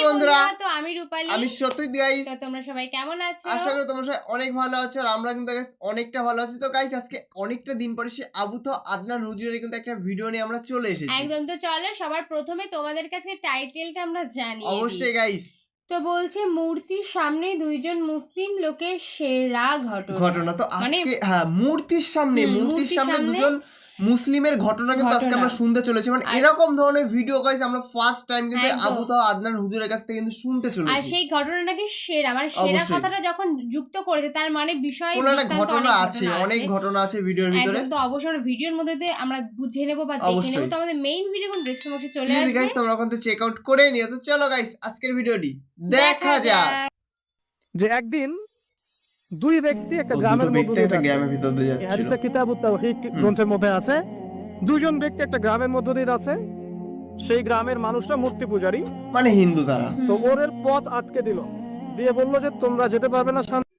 বন্ধুরা, তো আমি রূপালী, আমি সত্যি গাইস। তো তোমরা সবাই কেমন আছো? আশা করি তোমরা সবাই অনেক ভালো আছো আর আমরা কিন্তু গাইস অনেকটা ভালো আছি। তো গাইস আজকে অনেকটা দিন পরে সে আবু তো আদনান হুজুরের কিন্তু একটা ভিডিও নিয়ে আমরা চলে এসেছি। একদম। তো চলো সবার প্রথমে তোমাদের কাছে টাইটেলটা আমরা জানি। অবশ্যই গাইস। তো বলছে মূর্তির সামনে দুইজন মুসলিম লোকের সেরা ঘটনা। তো আজকে হ্যাঁ মূর্তির সামনে দুজন মুসলিমের ঘটনা কিন্তু আজকে আমরা শুনতে চলেছি। মানে এরকম ধরনের ভিডিও গাইস আমরা ফার্স্ট টাইম কিন্তু আবু তো আদনান হুজুরের কাছ থেকে কিন্তু শুনতে চলেছি। আর সেই ঘটনাটাকে সেরা, মানে সেরা কথাটা যখন যুক্ত করেছে তার মানে বিষয় ঘটনা আছে, অনেক ঘটনা আছে ভিডিওর ভিতরে। তো অবশ্যই ভিডিওর মধ্যে দিয়ে আমরা বুঝে নেব বা দেখে নেব। তো আমাদের মেইন ভিডিও কোন ডেসক্রিপশন বক্সে চলে আসবে গাইস, তোমরা ওখান থেকে চেক আউট করে নিও। তো চলো গাইস আজকের ভিডিওটি দেখা যাক। যে একদিন দুই ব্যক্তি একটা গ্রামের ভিতর দিয়ে যাচ্ছিল। হাদিসে কিতাবুত তাওহীদ গ্রন্থের মধ্যে আছে, দুইজন ব্যক্তি একটা গ্রামের মধ্যে দিয়ে আছে। সেই গ্রামের মানুষরা মূর্তি পূজারী, মানে হিন্দু তারা। তো ওদের পথ আটকে দিল, দিয়ে বললো যে তোমরা যেতে পারবে না সামনে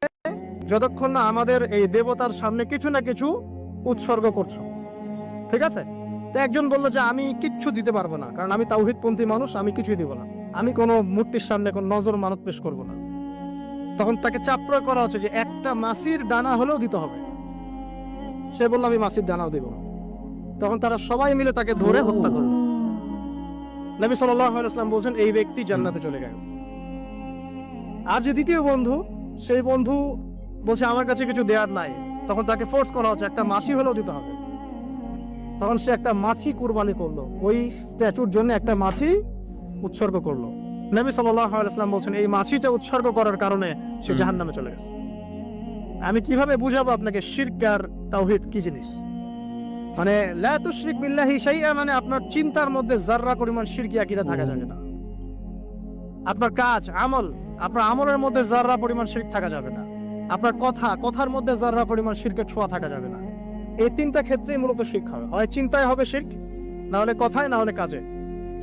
যতক্ষণ না আমাদের এই দেবতার সামনে কিছু না কিছু উৎসর্গ করছো। ঠিক আছে? তো একজন বললো যে আমি কিচ্ছু দিতে পারবো না, কারণ আমি তাওহীদপন্থী মানুষ, আমি কিছুই দিব না, আমি কোনো মূর্তির সামনে কোনো নজর মানত পেশ করবো না। তখন তাকে চাপ প্রয়োগ করা হচ্ছে যে একটা মাছির দানা হলেও দিতে হবে। সে বলল আমি মাছির দানাও দেব না। তখন তারা সবাই মিলে তাকে ধরে হত্যা করল। নবী সাল্লাল্লাহু আলাইহি ওয়াসাল্লাম বলেন এই ব্যক্তি জান্নাতে চলে গেল। আর যে দ্বিতীয় বন্ধু, সেই বন্ধু বলছে আমার কাছে কিছু দেওয়ার নাই, তখন তাকে ফোর্স করা হচ্ছে একটা মাছি হলেও দিতে হবে। তখন সে একটা মাছি কুরবানি করলো, ওই স্ট্যাচুর জন্য একটা মাছি উৎসর্গ করলো। নবী সাল্লাল্লাহু আলাইহি ওয়াসাল্লাম বলেন এই মাছিটা উৎসর্গ করার কারণে সে জাহান্নামে চলে গেছে। আমি কিভাবে বুঝাবো আপনাকে শিরক আর তাওহীদ কি জিনিস? মানে লা তুশরিক বিল্লাহি শাইআ, মানে আপনার চিন্তার মধ্যে যাররা পরিমাণ শিরকি আকীদা থাকা যাবে না। আপনার কাজ আমল, আপনার আমলের মধ্যে যাররা পরিমাণ শিরক থাকা যাবে না। আপনার কথার মধ্যে যাররা পরিমাণ শিরকের ছোঁয়া থাকা যাবে না। এই তিনটা ক্ষেত্রেই মূলত শিরক হবে, হয় চিন্তায় হবে শিরক, না হলে কথায়, না হলে কাজে।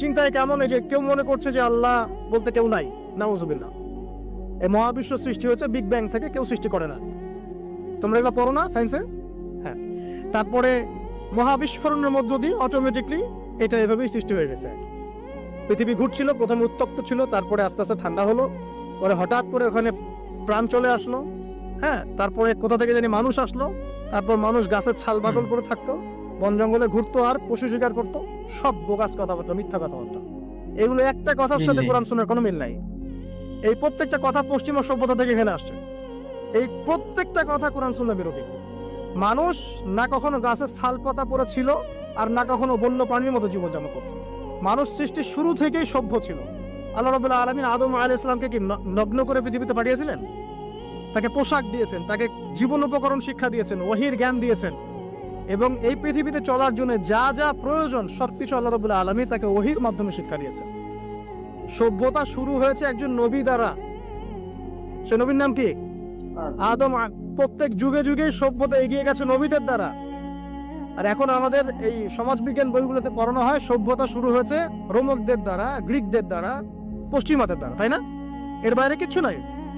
চিন্তায় কেমন, এই যে কেউ মনে করছে যে আল্লাহ বলতে কেউ নাই, নাউযুবিল্লাহ। এই মহাবিশ্ব সৃষ্টি হয়েছে বিগ ব্যাং থেকে, কেউ সৃষ্টি করে না। তোমরা এগুলো পড়ো না সায়েন্সে? হ্যাঁ। তারপরে মহাবিস্ফোরণের মধ্য দিয়ে অটোমেটিকলি এটা এভাবেই সৃষ্টি হয়ে গেছে। পৃথিবী ঘুরছিল, প্রথমে উত্তপ্ত ছিল, তারপরে আস্তে আস্তে ঠান্ডা হলো, পরে হঠাৎ করে ওখানে প্রাণ চলে আসলো। হ্যাঁ, তারপরে কোথা থেকে জানি মানুষ আসলো, তারপর মানুষ গাছের ছাল বাকল করে থাকতো, বন জঙ্গলে ঘুরতো আর পশু শিকার করতো। সব বোগাস কথাবার্তা, মিথ্যা কথাবার্তা। এগুলো একটা কথার সাথে কোরআন সুন্নাহর কোনো মিল নাই। এই প্রত্যেকটা কথা পশ্চিমা সভ্যতা থেকে এখানে আসছে। এই প্রত্যেকটা কথা কোরআন সুন্নাহ বিরোধী। মানুষ না কখনো গাছের ছাল পাতা পরে ছিল, আর না কখনো বন্য প্রাণীর মতো জীবনযাপন করত। মানুষ সৃষ্টির শুরু থেকেই সভ্য ছিল। আল্লাহ রাব্বুল আলামিন আদম আলাইহিস সালামকে কি নগ্ন করে পৃথিবীতে পাঠিয়েছিলেন? তাকে পোশাক দিয়েছেন, তাকে জীবন উপকরণ শিক্ষা দিয়েছেন, ওহীর জ্ঞান দিয়েছেন, এবং এই পৃথিবীতে চলার জন্য যা যা প্রয়োজন সবকিছু আল্লাহ রাব্বুল আলামিন তাকে ওহীর মাধ্যমে শিক্ষা দিয়েছেন। সভ্যতা শুরু হয়েছে একজন নবী দ্বারা। সে নবীর নাম কি? আদম। প্রত্যেক যুগে যুগে সভ্যতা এগিয়ে গেছে নবীদের দ্বারা। আর এখন আমাদের এই সমাজবিজ্ঞান বইগুলোতে পড়ানো হয় সভ্যতা শুরু হয়েছে রোমকদের দ্বারা, গ্রিকদের দ্বারা, পশ্চিমাদের দ্বারা, তাই না? এর বাইরে কিচ্ছু নাই।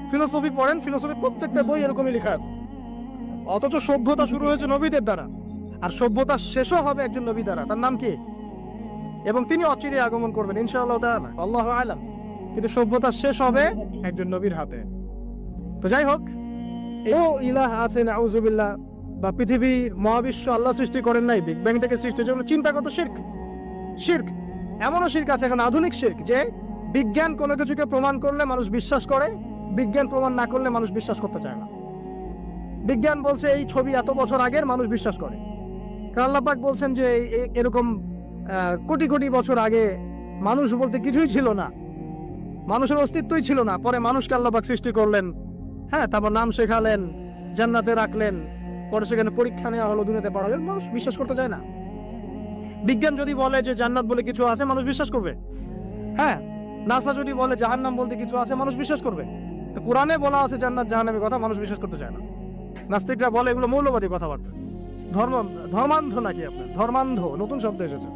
ফিলোসফি পড়েন, ফিলোসফির প্রত্যেকটা বই এরকমই লেখা আছে। অথচ সভ্যতা শুরু হয়েছে নবীদের দ্বারা, আর সভ্যতা শেষও হবে একজন নবী দ্বারা। তার নাম কি? এবং তিনি অচিরে আগমন করবেন ইনশাআল্লাহ তাআলা, আল্লাহু আ'লাম। কিন্তু সভ্যতা শেষ হবে একজন নবীর হাতে। তো যাই হোক, ও ইলাহ আছে নাউযুবিল্লাহ, বা পৃথিবী মহাবিশ্ব আল্লাহ সৃষ্টি করেন নাই, বিগ ব্যাং থেকে সৃষ্টি, যেগুলো চিন্তাগত শিরক। শিরক এমনও শিরক আছে এখন আধুনিক শিরক, যে বিজ্ঞান কোনো কিছুকে প্রমাণ করলে মানুষ বিশ্বাস করে, বিজ্ঞান প্রমাণ না করলে মানুষ বিশ্বাস করতে চায় না। বিজ্ঞান বলছে এই ছবি এত বছর আগের, মানুষ বিশ্বাস করে। কারণ আল্লাহ পাক বলছেন যে এরকম কোটি কোটি বছর আগে মানুষ বলতে কিছুই ছিল না, মানুষের অস্তিত্বই ছিল না। পরে মানুষকে আল্লাহ পাক সৃষ্টি করলেন, হ্যাঁ, তারপর নাম শেখালেন, জান্নাতে রাখলেন, পরে সেখানে পরীক্ষা নেওয়া হলো, দুনিয়াতে পাঠালেন। মানুষ বিশ্বাস করতে চায় না। বিজ্ঞান যদি বলে যে জান্নাত বলে কিছু আছে, মানুষ বিশ্বাস করবে। হ্যাঁ, নাসা যদি বলে জাহান্নাম বলতে কিছু আছে, মানুষ বিশ্বাস করবে। কোরআনে বলা আছে জান্নাত জাহান্নামের কথা, মানুষ বিশ্বাস করতে চায় না। নাস্তিকরা বলে এগুলো মৌলবাদী কথাবার্তা। ধর্মান্ধ নাকি আপনার? ধর্মান্ধ নতুন শব্দ এসেছে।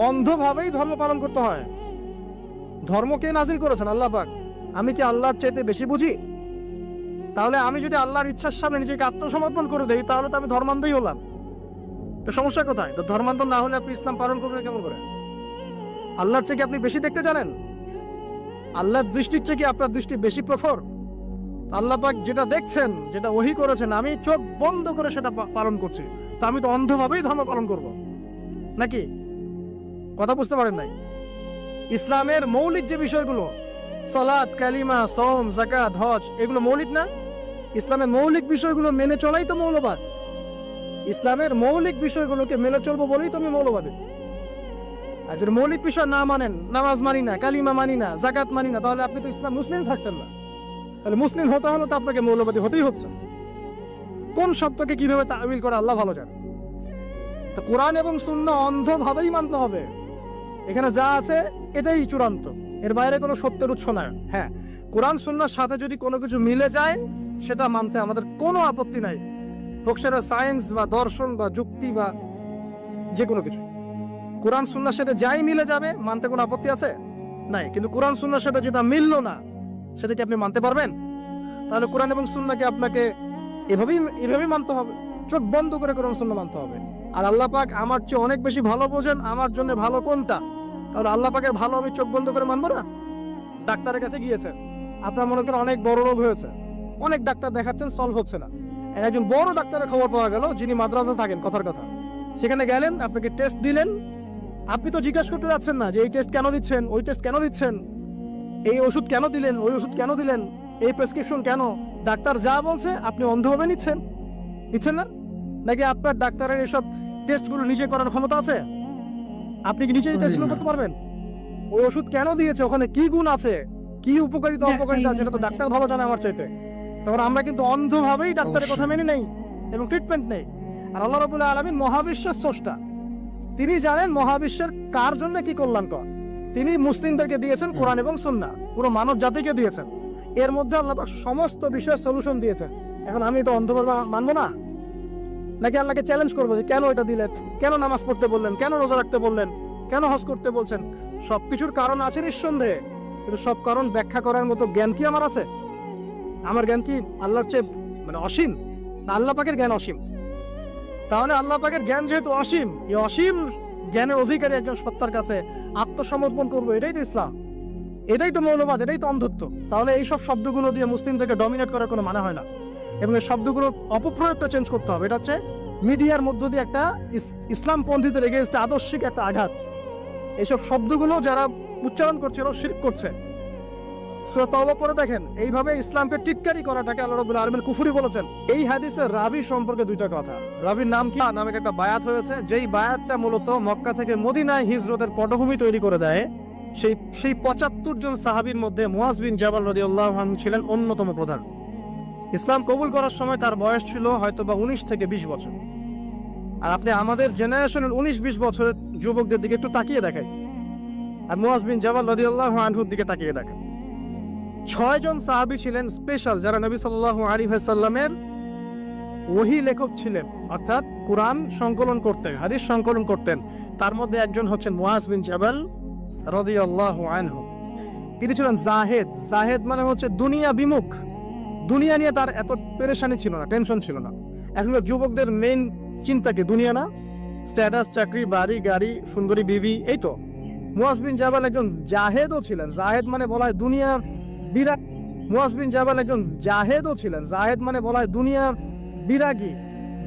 অন্ধভাবেই ধর্ম পালন করতে হয়। ধর্ম কে নাজিল করেছেন? আল্লাহ পাক। আমি কি আল্লাহর চাইতে বেশি বুঝি? তাহলে আমি যদি আল্লাহর ইচ্ছার সামনে নিজেকে আত্মসমর্পণ করে দেই, তাহলে তো আমি ধর্মান্ধই হলাম। তো সমস্যা কোথায়? তো ধর্মান্ধ না হলে আপনি ইসলাম পালন করবেন কেমন করে? আল্লাহর চেয়ে কি আপনি বেশি দেখতে জানেন? আল্লাহর দৃষ্টির চেয়ে কি আপনার দৃষ্টি বেশি প্রখর? আল্লাহ পাক যেটা দেখছেন, যেটা ওহী করেছেন, আমি চোখ বন্ধ করে সেটা পালন করছি, তা আমি তো অন্ধভাবেই ধর্ম পালন করব নাকি? কথা বুঝতে পারেন নাই? ইসলামের মৌলিক যে বিষয়গুলো, সালাত, কালিমা, সওম, যাকাত, হজ, এগুলো মৌলিক না? ইসলামের মৌলিক বিষয়গুলো মেনে চলাই তো মৌলবাদ। ইসলামের মৌলিক বিষয়গুলোকে মেনে চলবো বলেই তো আমি মৌলবাদী। আর যদি মৌলিক বিষয় না মানেন, নামাজ মানি না, কালিমা মানি না, যাকাত মানি না, তাহলে আপনি তো ইসলাম মুসলিম থাকছেন না। তাহলে মুসলিম হতে হলে তো আপনাকে মৌলবাদী হতেই হচ্ছে। কোন শব্দকে কিভাবে তাবিল করে আল্লাহ ভালো জানে। তো কোরআন এবং সুন্নাহ অন্ধভাবেই মানতে হবে। এখানে যা আছে এটাই চূড়ান্ত, এর বাইরে কোনো সত্যের উৎস নাই। হ্যাঁ, কোরআন সুন্নাহর সাথে যদি কোনো কিছু মিলে যায় সেটা মানতে আমাদের কোনো আপত্তি নাই, হোক সেটা সায়েন্স বা দর্শন বা যুক্তি বা যে কোনো কিছু। কোরআন সুন্নাহর সাথে যাই মিলে যাবে মানতে কোনো আপত্তি আছে? নাই। কিন্তু কোরআন সুন্নাহর সাথে যেটা মিললো না সেটা কি আপনি মানতে পারবেন? তাহলে কোরআন এবং সুন্নাহকে আপনাকে এভাবেই মানতে হবে, চোখ বন্ধ করে কোরআন সুন্নাহ মানতে হবে। আর আল্লাহ পাক আমার চেয়ে অনেক বেশি ভালো বোঝেন আমার জন্য ভালো কোনটা, তাহলে আল্লাহ পাকের ভালো আমি চোখ বন্ধ করে মানবো না? ডাক্তারের কাছে গিয়েছেন, আপনার মনে করেন অনেক বড় রোগ হয়েছে, অনেক ডাক্তার দেখাচ্ছেন, সলভ হচ্ছে না। একজন বড় ডাক্তারের খবর পাওয়া গেল যিনি মাদ্রাসা থাকেন, কথার কথা, সেখানে গেলেন, আপনাকে টেস্ট দিলেন। আপনি তো জিজ্ঞাসা করতে যাচ্ছেন না যে এই টেস্ট কেন দিচ্ছেন, ওই টেস্ট কেন দিচ্ছেন, এই ওষুধ কেন দিলেন, ওই ওষুধ কেন দিলেন, এই প্রেসক্রিপশন কেন। ডাক্তার যা বলছে আপনি অন্ধভাবে নিচ্ছেন না? নাকি আপনার ডাক্তারের এসব টেস্টগুলো নিজে করার ক্ষমতা আছে? আপনি কি নিজেই টেস্টগুলো করতে পারবেন? ওই ওষুধ কেন দিয়েছে, ওখানে কি গুণ আছে, কি উপকারিতা অপকারিতা আছে, এটা তো ডাক্তার ভালো জানে আমার চাইতে। তখন আমরা কিন্তু অন্ধভাবেই ডাক্তারের কথা মেনে নেই এবং ট্রিটমেন্ট নেই। আর আল্লাহ রাব্বুল আলামিন মহাবিশ্বের স্রষ্টা, তিনি জানেন মহাবিশ্বের কার জন্য কি কল্যাণকর। তিনি মুসলিমদেরকে দিয়েছেন কোরআন এবং সুন্নাহ, পুরো মানব জাতিকে দিয়েছেন। এর মধ্যে আল্লাহ পাক সমস্ত বিষয়ের সলিউশন দিয়েছেন। এখন আমি এটা অন্ধভাবে মানবো না? নাকি আল্লাহকে চ্যালেঞ্জ করবো যে কেন এটা দিলেন, কেন নামাজ পড়তে বললেন, কেন রোজা রাখতে বললেন, কেন হজ করতে বলছেন? সবকিছুর কারণ আছে নিঃসন্দেহে, কিন্তু সব কারণ ব্যাখ্যা করার মতো জ্ঞান কি আমার আছে? আমার জ্ঞান কি আল্লাহর চেয়ে অসীম, না আল্লাহ পাকের জ্ঞান অসীম? তাহলে আল্লাহ পাকের জ্ঞান যেহেতু অসীম, এই অসীম জ্ঞানের অধিকারী একজন সত্তার কাছে আত্মসমর্পণ করবো, এটাই তো ইসলাম, এটাই তো মৌলবাদ, এটাই তো অন্ধত্ব। তাহলে এইসব শব্দগুলো দিয়ে মুসলিমদেরকে ডমিনেট করার কোনো মানে হয় না। এবং এই শব্দগুলো অপপ্রয়োগটা চেঞ্জ করতে হবে। এটা হচ্ছে মিডিয়ার মধ্য দিয়ে একটা ইসলামপন্থীদের এগেইনস্টে আদর্শিক একটা আঘাত। এইসব শব্দগুলো যারা উচ্চারণ করছে ওরা শিরক করছে। সূরা তাওবা পড়ে দেখেন, এইভাবে ইসলামকে টিটকারি করাটাকে আল্লাহ রাব্বুল আলামিন কুফরি বলেছেন। এই হাদিসের রাবি সম্পর্কে দুইটা কথা। রাবির নাম কি? নামে একটা বায়াত হয়েছে, যেই বায়াতটা মূলত মক্কা থেকে মদিনায় হিজরতের পটভূমি তৈরি করে দেয়। সেই ৭৫ জন সাহাবীর মধ্যে মুআজ বিন জাবাল রাদিয়াল্লাহু আনহু ছিলেন অন্যতম প্রধান। ইসলাম কবুল করার সময় তার বয়স ছিল হয়তোবা 19 থেকে 20 বছর। আর আপনি আমাদের জেনারেশনের 19-20 বছরের যুবকদের দিকে একটু তাকিয়ে দেখেন, আর মুআজ বিন জাবাল রাদিয়াল্লাহু আনহুর দিকে তাকিয়ে দেখেন। 6 জন সাহাবী ছিলেন স্পেশাল, যারা নবী সাল্লাল্লাহু আলাইহি ওয়াসাল্লামের ওহী লেখক ছিলেন, অর্থাৎ কোরআন সংকলন করতেন, হাদিস সংকলন করতেন। তার মধ্যে একজন হচ্ছেন মুআজ বিন জাবাল রাদিয়াল্লাহু আনহু। তিনি ছিলেন জাহেদ। জাহেদ মানে হচ্ছে দুনিয়া বিমুখ, দুনিয়া নিয়ে তার এত পেরেশানি ছিল না, টেনশন ছিল না। এখনকার যুবকদের মেইন চিন্তা কি? দুনিয়া না, স্ট্যাটাস, চাকরি, বাড়ি, গাড়ি, সুন্দরী বিবি, এই তো। মুআজ বিন জাবাল একজন জাহেদও ছিলেন। জাহেদ মানে বলা হয় দুনিয়া বিরাগ। মুআজ বিন জাবাল একজন জাহেদও ছিলেন। জাহেদ মানে বলা হয় দুনিয়া বিরাগী,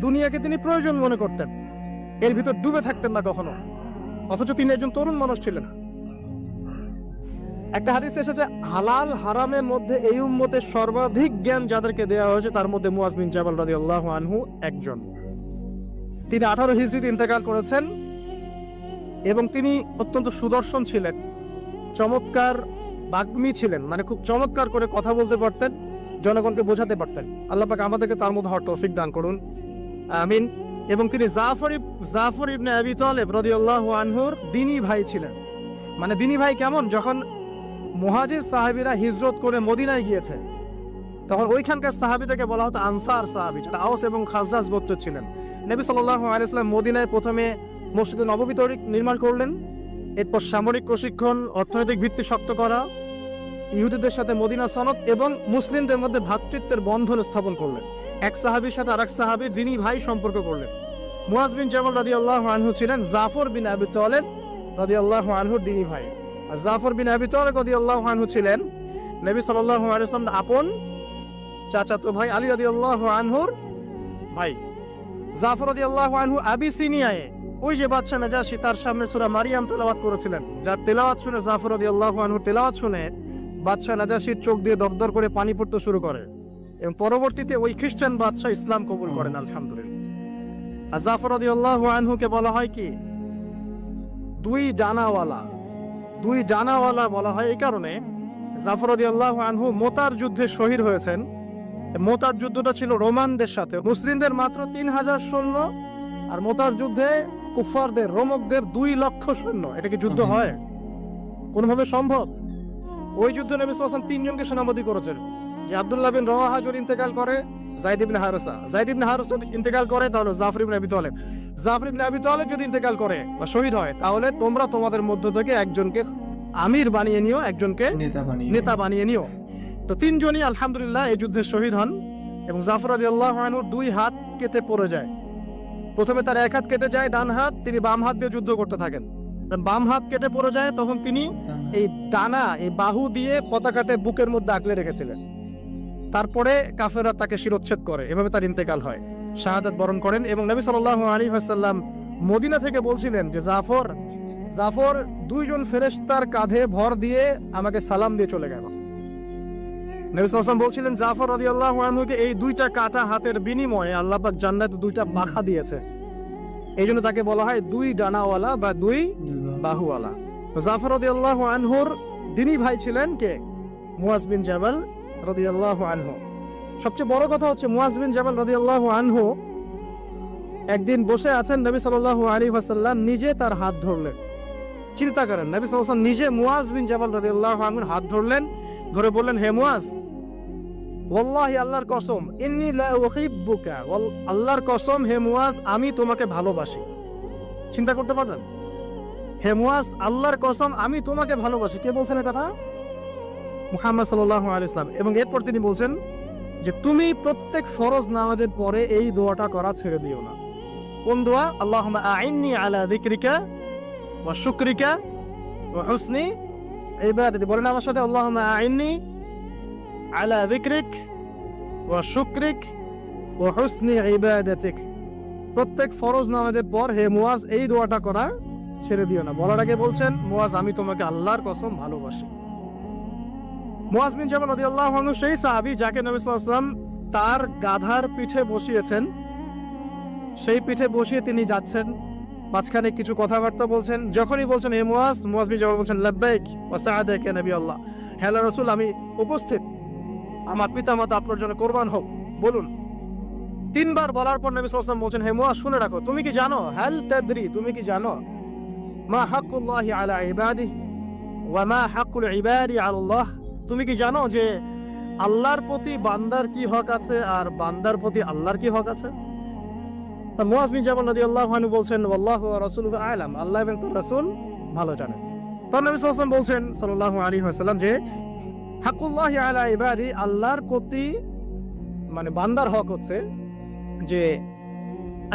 দুনিয়াকে তিনি প্রয়োজন মনে করতেন, এর ভিতর ডুবে থাকতেন না কখনো। অথচ তিনি একজন তরুণ মানুষ ছিলেন। একটা হাদিস এসেছে, হালাল হারামের মধ্যে এই উম্মতের সর্বাধিক জ্ঞান যাদেরকে দেওয়া হয়েছে তার মধ্যে মুআজ বিন জাবাল রাদিয়াল্লাহু আনহু একজন। তিনি 18 হিজরিতে ইন্তেকাল করেছেন এবং তিনি অত্যন্ত সুদর্শন ছিলেন, চমৎকার বাগ্মী ছিলেন, মানে খুব চমৎকার করে কথা বলতে পারতেন, জনগণকে বোঝাতে পারতেন। আল্লাহ পাক আমাদেরকে তার মধ্যে হওয়ার তৌফিক দান করুন, আমিন। এবং তিনি জাফর ইবনে আবি তালেব রাদিয়াল্লাহু আনহুর দ্বীনি ভাই ছিলেন। মানে দ্বীনি ভাই কেমন? যখন মুহাজির সাহাবীরা হিজরত করে মদিনায় গিয়েছে তখন ওইখানকার সাহাবীদেরকে বলা হতো আনসার সাহাবী, যারা আওস এবং খাজরাজ গোত্র ছিলেন। নবী সাল্লাল্লাহু আলাইহি ওয়াসাল্লাম মদিনায় প্রথমে মসজিদে নববী নির্মাণ করলেন, এরপর সামরিক প্রশিক্ষণ, অর্থনৈতিক ভিত্তি শক্ত করা, ইহুদিদের সাথে মদিনা সনদ এবং মুসলিমদের মধ্যে ভ্রাতৃত্বের বন্ধন স্থাপন করলেন। এক সাহাবীর সাথে আরেক সাহাবীর দ্বীনি ভাই সম্পর্ক করলেন। মুআজ বিন জাবাল রাদিয়াল্লাহু আনহু ছিলেন জাফর বিন আবি তালেব রাদিয়াল্লাহু আনহুর দ্বীনি ভাই। আর জাফর বিন আবি তালিব রাদিয়াল্লাহু আনহু ছিলেন নবী সাল্লাল্লাহু আলাইহি ওয়াসাল্লাম আপন চাচাতো ভাই আলী রাদিয়াল্লাহু আনহুর ভাই। জাফর রাদিয়াল্লাহু আনহু আবিসিনিয়ায় ওই যে বাদশা নাজাশী তার সামনে সূরা মারিয়াম তেলাওয়াত করেছিলেন, যার তেলাওয়াত শুনে জাফর রাদিয়াল্লাহু আনহু তেলাওয়াত শুনে বাদশা নাজাশীর চোখ দিয়ে দরদর করে পানি পড়তে শুরু করে এবং পরবর্তীতে ওই খ্রিস্টান বাদশা ইসলাম কবুল করেন আলহামদুলিল্লাহ। আর জাফর রাদিয়াল্লাহু আনহুকে বলা হয় কি দুই ডানাওয়ালা বলা হয় এই কারণে জাফর রাদিয়াল্লাহু আনহু মোতার যুদ্ধে শহীদ হয়েছেন। মোতার যুদ্ধটা ছিল রোমানদের সাথে, মুসলিমদের মাত্র 3000 সৈন্য আর মোতার যুদ্ধে কুফারদের রোমকদের 2 লক্ষ সৈন্য। এটা কি যুদ্ধ হয়? কোনোভাবে সম্ভব? ওই যুদ্ধে নবী সাল্লাল্লাহু আলাইহি ওয়াসাল্লাম 3 জনকে সেনাপতি করেছেন, যে আব্দুল্লাহ বিন রওয়াহা যদি ইন্তেকাল করে যায়েদ ইবনে হারেসা যদি ইন্তেকাল করে তাহলে জাফর ইবনে আবি তালিব যদি ইন্তেকাল করে বা শহীদ হয় তাহলে তোমরা তোমাদের মধ্য থেকে একজনকে আমির বানিয়ে নিও, একজনকে নেতা বানিয়ে নিও। তো 3 জনই আলহামদুলিল্লাহ এই যুদ্ধে শহীদ হন এবং জাফর রাদিয়াল্লাহু আনহুর 2 হাত কেটে পড়ে যায়। প্রথমে তার 1 হাত কেটে যায় ডান হাত, তিনি বাম হাত দিয়ে যুদ্ধ করতে থাকেন। বাম হাত কেটে পড়ে যায় তখন তিনি এই ডানা এই বাহু দিয়ে পতাকাতে বুকের মধ্যে আগলে রেখেছিলেন। তারপরে কাফেররা তাকে শিরোচ্ছেদ করে, এভাবে তার ইন্তেকাল হয়, শাহাদাত বরণ করেন। এবং নবী সাল্লাল্লাহু আলাইহি ওয়াসাল্লাম মদিনা থেকে বলছিলেন যে জাফর 2 জন ফেরেশতার কাঁধে ভর দিয়ে আমাকে সালাম দিয়ে চলে গেল। নবী সাল্লাল্লাহু আলাইহি ওয়াসাল্লাম বলছিলেন জাফর রাদিয়াল্লাহু আনহুকে এই 2টা কাটা হাতের বিনিময়ে আল্লাহ পাক জান্নাতে 2টা পাখা দিয়েছে, এই জন্য তাকে বলা হয় 2 ডানাওয়ালা বা 2 বাহুওয়ালা। জাফর রাদিয়াল্লাহু আনহুর দিনী ভাই ছিলেন কে? মুয়াজ বিন জাবাল রাদিয়াল্লাহু আনহু। সবচেয়ে বড় কথা হচ্ছে মুয়াজ বিন জাবাল রাদিয়াল্লাহু আনহু একদিন বসে আছেন, নবী সাল্লাল্লাহু আলাইহি ওয়াসাল্লাম নিজে তার হাত ধরলেন। চিন্তা করেন, নবী সাল্লাল্লাহু আলাইহি ওয়াসাল্লাম নিজে মুয়াজ বিন জাবাল রাদিয়াল্লাহু আনহুর হাত ধরলেন, ধরে বললেন হে মুয়াজ, ওয়াল্লাহি আল্লাহর কসম, ইন্নী লা উহিব্বুকা, আল্লাহর কসম হে মুয়াজ আমি তোমাকে ভালোবাসি। চিন্তা করতে পারবেন? হে মুয়াজ আল্লাহর কসম আমি তোমাকে ভালোবাসি। কে বলছেন এটা? মুহাম্মদ সাল্লাল্লাহু আলাইহি ওয়াসাল্লাম। এবং এরপর তিনি বলছেন যে তুমি প্রত্যেক ফরজ নামাজের পরে এই দোয়াটা করা ছেড়ে দিও না। কোন দোয়া? আল্লাহুম্মা আইন্নি আলা যিকরিকা ওয়া শুকরিকা ওয়া হুসনি ইবাদাতি। বলেন আমার সাথে, আল্লাহুম্মা আইন্নি আলা যিকরিক ওয়া শুকরিক ওয়া হুসনি ইবাদাতিক। প্রত্যেক ফরজ নামাজের পর হে মুয়াজ এই দোয়াটা করা ছেড়ে দিও না। বলার আগে বলছেন মুয়াজ আমি তোমাকে আল্লাহর কসম ভালোবাসি। মুয়াজ বিন জাবাল রাদিয়াল্লাহু আনহু সেই সাহাবী যাকে নবী সাল্লাল্লাহু আলাইহি ওয়াসাল্লাম তার গাধার পিঠে বসিয়েছেন, সেই পিঠে বসিয়ে তিনি যাচ্ছেন, মাঝখানে কিছু কথাবার্তা বলছেন। যখনই বলছেন হে মুয়াজ বিন জাবাল বলছেন লাব্বাইক ওয়া সাআদাক ইয়া নবী আল্লাহ, হে আল্লাহর রাসূল আমি উপস্থিত, আমার পিতামাতা আপনার জন্য কুরবান হোক, বলুন। 3 বার বলার পর নবী সাল্লাল্লাহু আলাইহি ওয়াসাল্লাম বলছেন হে মুয়াজ শুনে রাখো, তুমি কি জানো, হাল তাদরি, তুমি কি জানো মা হাক্কুল্লাহি আলা ইবাদিহি ওয়া মা হাক্কুল ইবাদি আলা আল্লাহ, তুমি কি জানো যে আল্লাহর প্রতি বান্দার কি হক আছে আর বান্দার প্রতি আল্লাহর কি হক আছে? মুয়াজ বিন জাবাল রাদিয়াল্লাহু আনহু বলছেন ওয়াল্লাহু ওয়া রাসূলুহু আ'লাম, আল্লাহ এবং তার রাসূল ভালো জানেন। তো নবী সাল্লাল্লাহু আলাইহি ওয়াসাল্লাম বলছেন সাল্লাল্লাহু আলাইহি ওয়াসাল্লাম যে হাক্কুল্লাহি আলা ইবাদি, আল্লাহর প্রতি মানে বান্দার হক হচ্ছে যে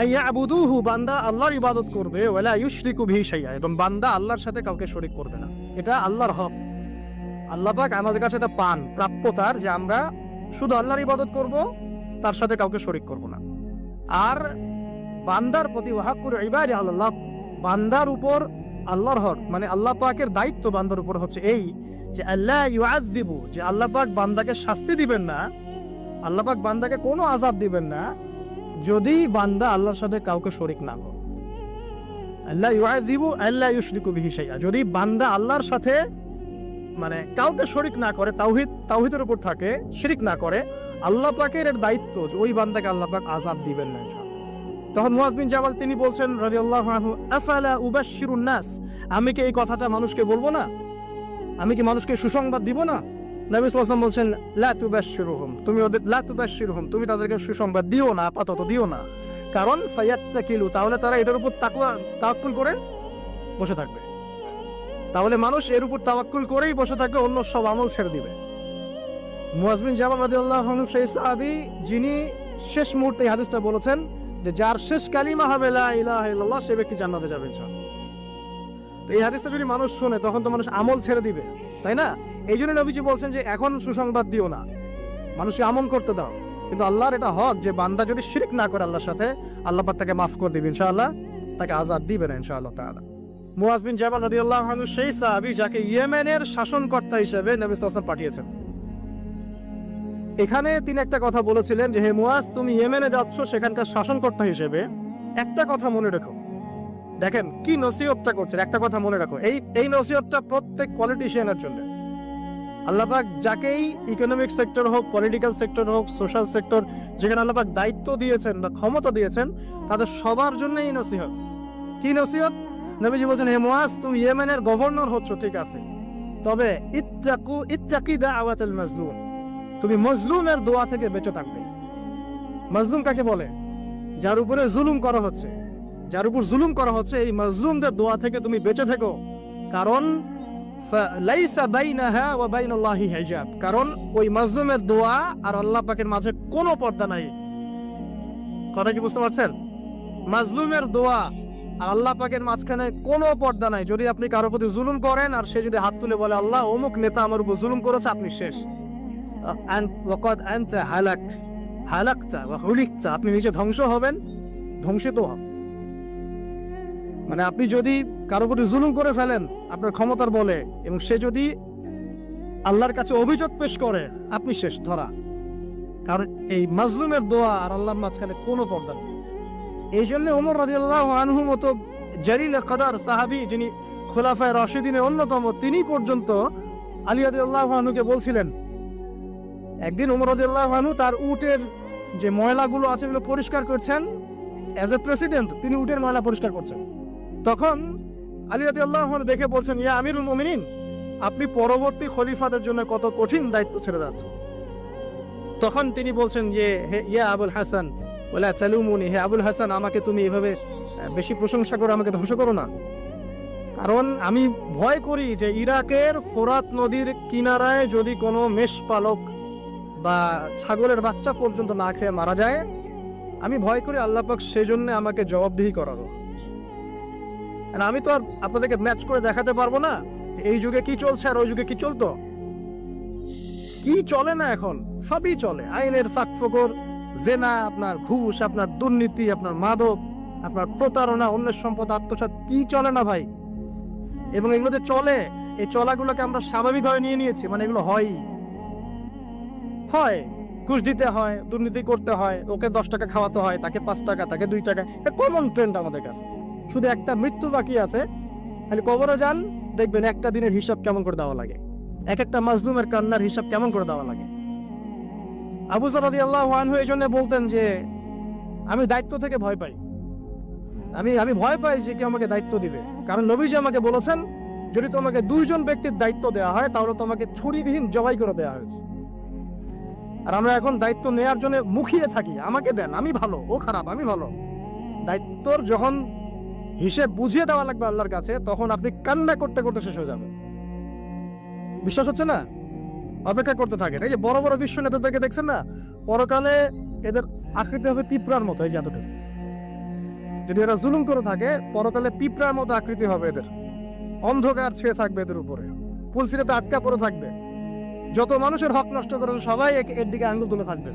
আইয়াবুদুহু, বান্দা আল্লাহর ইবাদত করবে, ওয়ালা ইউশরিকু বিহি শাইআ, এবং বান্দা আল্লাহর সাথে কাউকে শরীক করবে না। এটা আল্লাহর হক। আল্লাহ পাক আমাদের কাছে এটা পান প্রাপ্যতার যে আমরা শুধু আল্লাহর ইবাদত করব, তার সাথে কাউকে শরীক করব না। আর বান্দার প্রতি ওয়াহাক্কুল ইবাদি আল্লাহ, বান্দার উপর আল্লাহর হক মানে আল্লাহ পাকের দায়িত্ব বান্দার উপর হচ্ছে এই যে আল্লাহ ইউআযযিবু, যে আল্লাহ পাক বান্দাকে শাস্তি দিবেন না, আল্লাহ পাক বান্দাকে কোনো আযাব দিবেন না যদি বান্দা আল্লাহর সাথে কাউকে শরীক না করে। আল্লাহ ইউআযযিবু আল্লা ইউশরিকু বিহি শাইআ, যদি বান্দা আল্লাহর সাথে মানে কাউকে শরীক না করে, তাওহীদের উপর থাকে, শিরক না করে, আল্লাহ পাকের এর দায়িত্ব যে ওই বান্দাকে আল্লাহ পাক আযাব দিবেন না ইনশাআল্লাহ। তখন মুয়াজ বিন জাবাল তিনি বলছেন রাদিয়াল্লাহু আনহু আফালা উবাশশিরুন নাস, আমি কি এই কথাটা মানুষকে বলবো না, আমি কি মানুষকে সুসংবাদ দিব না? নবী সাল্লাল্লাহু আলাইহি ওয়াসাল্লাম বলছেন লা তুবাশশিরুহুম, তুমি ওদের লা তুবাশশিরুহুম, তুমি তাদেরকে সুসংবাদ দিও না, আপাতত দিও না, কারণ ফায়াত্তাকিলু, তাহলে তারা এটার উপর তাওয়াক্কুল করে বসে থাকবে। তাহলে মানুষ এর উপর তাওয়াক্কুল করেই বসে থাকবে, অন্য সব আমল ছেড়ে দিবে। মুয়াজ বিন জাবাল রাদিয়াল্লাহু আনহু সেই সাহাবী যিনি শেষ মুহূর্তে এই হাদিসটা বলেছেন যে যার শেষ কালিমা হবে লা ইলাহা ইল্লাল্লাহ, সে ব্যক্তি জান্নাতে যাবে ইনশাআল্লাহ। এই হাদিসটা যদি মানুষ শোনে তখন তো মানুষ আমল ছেড়ে দিবে, তাই না? এই জন্য নবীজি বলছেন যে এখন সুসংবাদ দিও না, মানুষকে আমল করতে দাও। কিন্তু আল্লাহর এটা হক যে বান্দা যদি শিরক না করে আল্লাহর সাথে, আল্লাহ পাক তাকে মাফ করে দিবে ইনশাআল্লাহ, তাকে আযাব দিবে না ইনশাআল্লাহ তাআলা। মুআয বিন জাবাল রাদিয়াল্লাহু আনহু সেই সাহাবী যাকে ইয়েমেনের শাসনকর্তা হিসেবে নবী সাল্লাল্লাহু আলাইহি ওয়াসাল্লাম পাঠিয়েছেন। এখানে তিনি একটা কথা বলেছিলেন যে হে মুআয, তুমি ইয়েমেনে যাচ্ছ সেখানকার শাসনকর্তা হিসেবে, একটা কথা মনে রেখো। দেখেন কি নসিহতটা করছেন, একটা কথা মনে রাখো, এই নসিহতটা প্রত্যেক পলিটিশিয়ানের জন্য। আল্লাহ পাক যাকেই ইকোনমিক সেক্টর হোক, পলিটিক্যাল সেক্টর হোক, সোশ্যাল সেক্টর, যেখানে আল্লাহ পাক দায়িত্ব দিয়েছেন বা ক্ষমতা দিয়েছেন, তাদের সবার জন্য এই নসিহত। কি নসিহত? নবীজি বলছেন হে মুআয, তুমি ইয়েমেনের গভর্নর হচ্ছ ঠিক আছে, তবে ইত্তাকি দাওয়াতুল মাজলুম, তুমি মজলুমের দোয়া থেকে বেঁচে থাকবে। মজলুম কাকে বলে? যার উপরে জুলুম করা হচ্ছে, যার উপর জুলুম করা হচ্ছে, এই মজলুমদের দোয়া থেকে তুমি বেঁচে থেকো। কারণ লাইসা বাইনাহা ওয়া বাইনাল্লাহি হিজাব, কারণ ওই মজলুমের দোয়া আর আল্লাহ পাকের মাঝে কোনো পর্দা নাই। কথা কি বুঝতে পারছেন? মজলুমের দোয়া আর আল্লাহ পাকের মাঝখানে কোনো পর্দা নাই। যদি আপনি কারোর প্রতি জুলুম করেন আর সে যদি হাত তুলে বলে আল্লাহ অমুক নেতা আমার উপর জুলুম করেছে, আপনি শেষ। আপনি নিজে ধ্বংস হবেন, ধ্বংসিত হন। মানে আপনি যদি কারো প্রতি জুলুম করে ফেলেন আপনার ক্ষমতার বলে, এবং সে যদি আল্লাহর কাছে অভিযোগ পেশ করে, আপনি শেষ, ধরা। কারণ এই মাজলুমের দোয়া আর আল্লাহর মাঝখানে কোনো পর্দা নেই। এই জন্য ওমর রাদিয়াল্লাহু আনহু মতো জালিল কদর সাহাবী, যিনি খুলাফায়ে রাশিদিনের অন্যতম, তিনি পর্যন্ত আলী রাদিয়াল্লাহু আনহুকে বলছিলেন, একদিন ওমর রাদিয়াল্লাহু আনহু তার উটের যে ময়লাগুলো আছে এগুলো পরিষ্কার করছেন, অ্যাজ এ প্রেসিডেন্ট তিনি উটের ময়লা পরিষ্কার করছেন। তখন আলী রাদিয়াল্লাহু আনহু দেখে বলছেন, ইয়া আমিরুল মুমিনিন, আপনি পরবর্তী খলিফাদের জন্য কত কঠিন দায়িত্ব ছেড়ে যাচ্ছেন। তখন তিনি বলছেন যে হে ইয়া আবুল হাসান ওয়ালা তালুমুনি, হে আবুল হাসান, আমাকে তুমি এভাবে বেশি প্রশংসা করে আমাকে ধ্বংস করো না। কারণ আমি ভয় করি যে ইরাকের ফোরাত নদীর কিনারায় যদি কোনো মেষপালক বা ছাগলের বাচ্চা পর্যন্ত না খেয়ে মারা যায়, আমি ভয় করি আল্লাহ পাক সেজন্য আমাকে জবাবদিহি করাবো। আমি তো আর আপনাদেরকে ম্যাচ করে দেখাতে পারবো না এই যুগে কি চলছে আর ওই যুগে কি চলতো। কি চলে না এখন? সবই চলে। আইনের ফাঁকফোকর, জেনা, আপনার ঘুষ, আপনার দুর্নীতি, আপনার মাদক, আপনার প্রতারণা, অন্যের সম্পদ আত্মসাৎ, কি চলে না ভাই? এবং এগুলো যে চলে, এই চলাগুলোকে আমরা স্বাভাবিকভাবে নিয়ে নিয়েছি, মানে এগুলো হয়। ঘুষ দিতে হয়, দুর্নীতি করতে হয়, ওকে 10 টাকা খাওয়াতে হয়, তাকে 5 টাকা, তাকে 2 টাকা, এটা কমন ট্রেন্ড আমাদের কাছে। শুধু একটা মৃত্যু বাকি আছে, খালি কবরে যান, দেখবেন একটা দিনের হিসাব কেমন করে দেওয়া লাগে, এক একটা মাজলুমের কান্নার হিসাব কেমন করে দেওয়া লাগে। আবু যর রাদিয়াল্লাহু আনহু এই জন্য বলতেন যে আমি দায়িত্ব থেকে ভয় পাই, আমি ভয় পাই যে কেউ আমাকে দায়িত্ব দিবে। কারণ নবীজি আমাকে বলেছেন, যদি তোমাকে 2 জন ব্যক্তির দায়িত্ব দেওয়া হয় তাহলে তোমাকে ছুরিবিহীন জবাই করে দেওয়া হয়েছে। আর আমরা এখন দায়িত্ব নেওয়ার জন্য মুখিয়ে থাকি, আমাকে দেন, আমি ভালো, ও খারাপ, আমি ভালো। দায়িত্বর যখন হিসেব বুঝিয়ে দেওয়া লাগবে আল্লাহর কাছে, তখন আপনি কান্না করতে করতে শেষ হয়ে যাবে। বিশ্বাস হচ্ছে না? অপেক্ষা করতে থাকেন। এই যে বড় বড় বিশ্ব নেতাদেরকে দেখছেন না, পরকালে এদের আকৃতি হবে পিঁপড়ার মতো, এই জাতটা। যদি এরা জুলুম করে থাকে, পরকালে পিঁপড়ার মতো আকৃতি হবে এদের, অন্ধকার ছেয়ে থাকবে এদের উপরে, পুলসিরাতে আটকা পড়ে থাকবে। যত মানুষের হক নষ্ট করেছে সবাই এর দিকে আঙ্গুল তুলে থাকবে,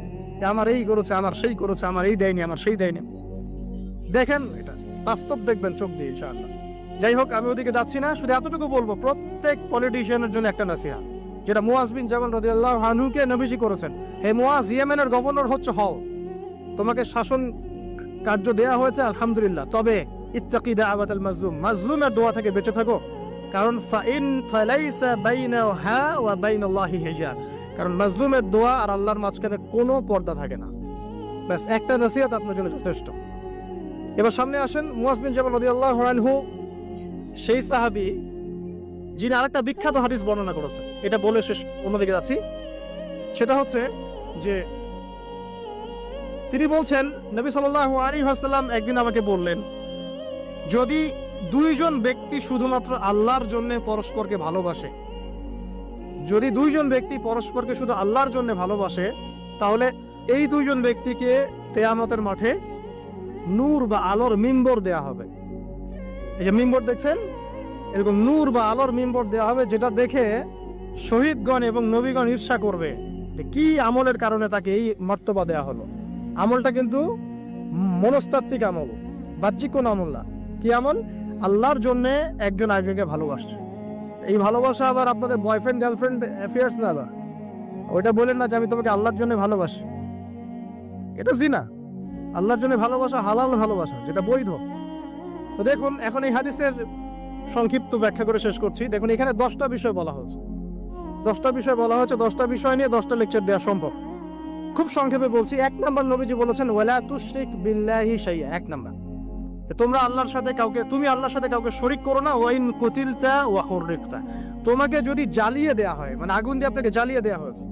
আমার এই করেছে, আমার সেই করেছে, আমার এই দেয়নি, আমার সেই দেয়নি। দেখেন, এটা বাস্তব দেখবেন চোখ দিয়ে ইনশাআল্লাহ। যাই হোক, আমি ওদিকে যাচ্ছি না, শুধু এতটুকু বলবো, প্রত্যেক পলিটিশিয়ানের জন্য একটা নসিহত, যেটা মুআয বিন জাবাল রাদিয়াল্লাহু আনহুকে নবীজি করেছেন। হে মুআয, ইয়েমেনের গভর্নর হচ্ছে হও, তোমাকে শাসন কার্য দেয়া হয়েছে আলহামদুলিল্লাহ, তবে ইত্তাকি দাওয়াতাল মাজলুম, মাজলুমের দোয়া থেকে বেঁচে থাকো। কারণ ফালাইসা বাইনাহা ওয়া বাইনাল্লাহি হিজাব, কারণ মাজলুমের দোয়া আর আল্লাহর মাঝখানে কোনো পর্দা থাকে না। ব্যাস একটা নসিহত আপনার জন্য যথেষ্ট। এবার সামনে আসেন, মুআয বিন জাবাল রাদিয়াল্লাহু আনহু সেই সাহাবী যিনি আরেকটা বিখ্যাত হাদিস বর্ণনা করেছেন। এটা বলে শেষ, অন্যদিকে যাচ্ছি। সেটা হচ্ছে যে তিনি বলছেন, নবী সাল্লাল্লাহু আলাইহি ওয়াসাল্লাম একদিন আমাকে বললেন, যদি 2 জন ব্যক্তি শুধুমাত্র আল্লাহর জন্য পরস্পরকে ভালোবাসে, যদি 2 জন ব্যক্তি পরস্পরকে শুধু আল্লাহর জন্য ভালোবাসে, তাহলে এই 2 জন ব্যক্তিকে কিয়ামতের মাঠে নূর বা আলোর মিম্বর দেয়া হবে। এই যে মিম্বর দেখছেন, এরকম নূর বা আলোর মিম্বর দেওয়া হবে, যেটা দেখে শহীদগণ এবং নবীগণ ঈর্ষা করবে যে কি আমলের কারণে তাকে এই মর্তবা দেওয়া হলো। আমলটা কিন্তু মনস্তাত্ত্বিক আমল, বাহ্যিক কোন আমল না। কি আমল? আল্লাহর জন্য একজন আরেকজনকে ভালোবাসছে। এই ভালোবাসা আবার আপনাদের বয়ফ্রেন্ড গার্লফ্রেন্ড অ্যাফেয়ার্স না, আবার ওইটা বলেন না যে আমি তোমাকে আল্লাহর জন্য ভালোবাসি, এটা জিনা। আল্লাহর জন্য ভালোবাসা হালাল ভালোবাসা, যেটা বৈধ। তো দেখুন, এখন এই হাদিসের সংক্ষিপ্ত ব্যাখ্যা করে শেষ করছি। দেখুন, এখানে 10টা বিষয় বলা হয়েছে, 10টা বিষয় বলা হয়েছে। 10টা বিষয় নিয়ে 10টা লেকচার দেওয়া সম্ভব। খুব সংক্ষেপে বলছি। 1 নাম্বার, নবীজি বলেছেন ওয়ালা তুশরিক বিল্লাহি শাইআ। 1 নাম্বার, তোমরা আল্লাহর সাথে কাউকে, তুমি আল্লাহর সাথে কাউকে শরীক করো না। ওয়াইন কুতিলতা ওয়া হুররিকতা, তোমাকে যদি জ্বালিয়ে দেওয়া হয়, মানে আগুন দিয়ে আপনাকে জ্বালিয়ে দেওয়া হয়েছে,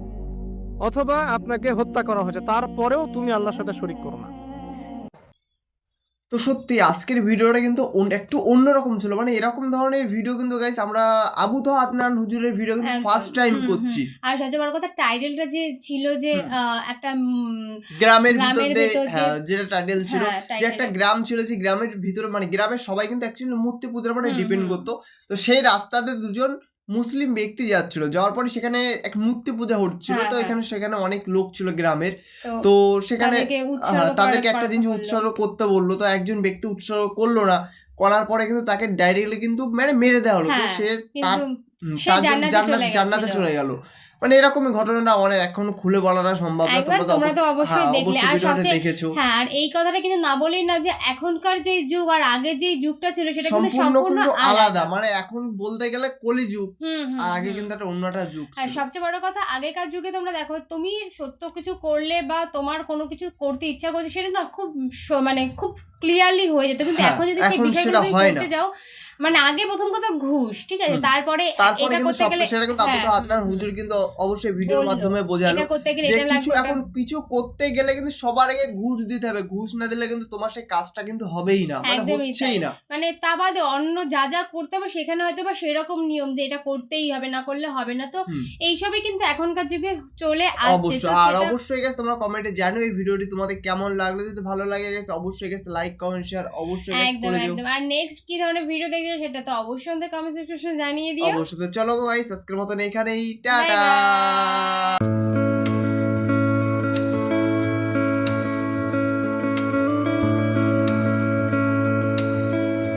অথবা আপনাকে হত্যা করা হয়েছে, তারপরেও তুমি আল্লাহর সাথে শরীক করো না। তো সত্যি আজকের ভিডিওটা কিন্তু একটু অন্যরকম ছিল, মানে এরকম ধরনের ভিডিও কিন্তু গাইস আমরা আবু তাহা আদনান হুজুরের ভিডিও কিন্তু ফার্স্ট টাইম করছি। আর সবচেয়ে বড় কথা টাইটেলটা যে ছিল যে একটা গ্রামের ভিতরে, হ্যাঁ যেটা টাইটেল ছিল, যে একটা গ্রাম ছিল, যে গ্রামের ভিতরে মানে গ্রামের সবাই কিন্তু অ্যাকচুয়ালি মূর্তি পূজার উপরে ডিপেন্ড করতো। তো সেই রাস্তাতে দুজন মুসলিম ব্যক্তি যাচ্ছিল, যাওয়ার পরে সেখানে এক মূর্তি পূজা হচ্ছিল। তো সেখানে অনেক লোক ছিল গ্রামের, তো সেখানে তাদেরকে একটা জিনিস উৎসর্গ করতে বললো। তো একজন ব্যক্তি উৎসর্গ করলো না, করার পরে কিন্তু তাকে ডাইরেক্টলি কিন্তু মেরে দেওয়া হলো। তো সে জান্নাতে চলে গেল। মানে এরকমই ঘটনাটা অনেক এখন খুলে বলাটা সম্ভব না, তোমরা তো অবশ্যই দেখলে। আর সবচেয়ে দেখেছো, হ্যাঁ, আর এই কথাটা কিন্তু না বলেই না যে এখনকার যে যুগ আর আগে যে যুগটা ছিল সেটা কিন্তু সম্পূর্ণ আলাদা। মানে এখন বলতে গেলে কলি যুগ, আর আগে কিন্তু একটা অন্যটা যুগ ছিল। আর সবচেয়ে বড় কথা, আগেকার যুগে তোমরা দেখো, তুমি সত্য কিছু করলে বা তোমার কোনো কিছু করতে ইচ্ছা করছে, সেটা না খুব মানে খুব ক্লিয়ারলি হয়ে যেত। কিন্তু এখন যদি সেই বিষয়গুলো তুমি করতে যাও, মানে আগে প্রথম কথা ঘুষ, ঠিক আছে, তারপরে এটা করতে গেলে সেটা কিন্তু আবু তাহা আদনান হুজুর কিন্তু অবশ্যই ভিডিওর মাধ্যমে বোঝালো যে কিছু এখন কিছু করতে গেলে কিন্তু সবার আগে ঘুষ দিতে হবে। ঘুষ না দিলে কিন্তু তোমার সেই কাজটা কিন্তু হবেই না, মানে হচ্ছেই না। মানে তা বাদে অন্য যা যা করতে হবে সেখানে হয়তো বা সেরকম নিয়ম যে এটা করতেই হবে, না করলে হবে না। তো এইসবই কিন্তু এখনকার যুগে চলে আসছে। অবশ্যই। আর অবশ্যই গাইস তোমরা কমেন্টে জানাও এই ভিডিওটি তোমাদের কেমন লাগলো। যদি ভালো লাগে গাইস অবশ্যই গাইস লাইক কমেন্ট শেয়ার অবশ্যই গাইস করে দিও। একদম। আর নেক্সট কি ধরনের ভিডিও দেখতে সেটা তো অবশ্যই আমাদের কমেন্ট সেকশনে জানিয়ে দিও। অবশ্যই। তো চলো গাইস আজকের মতন এখানেই, টাটা।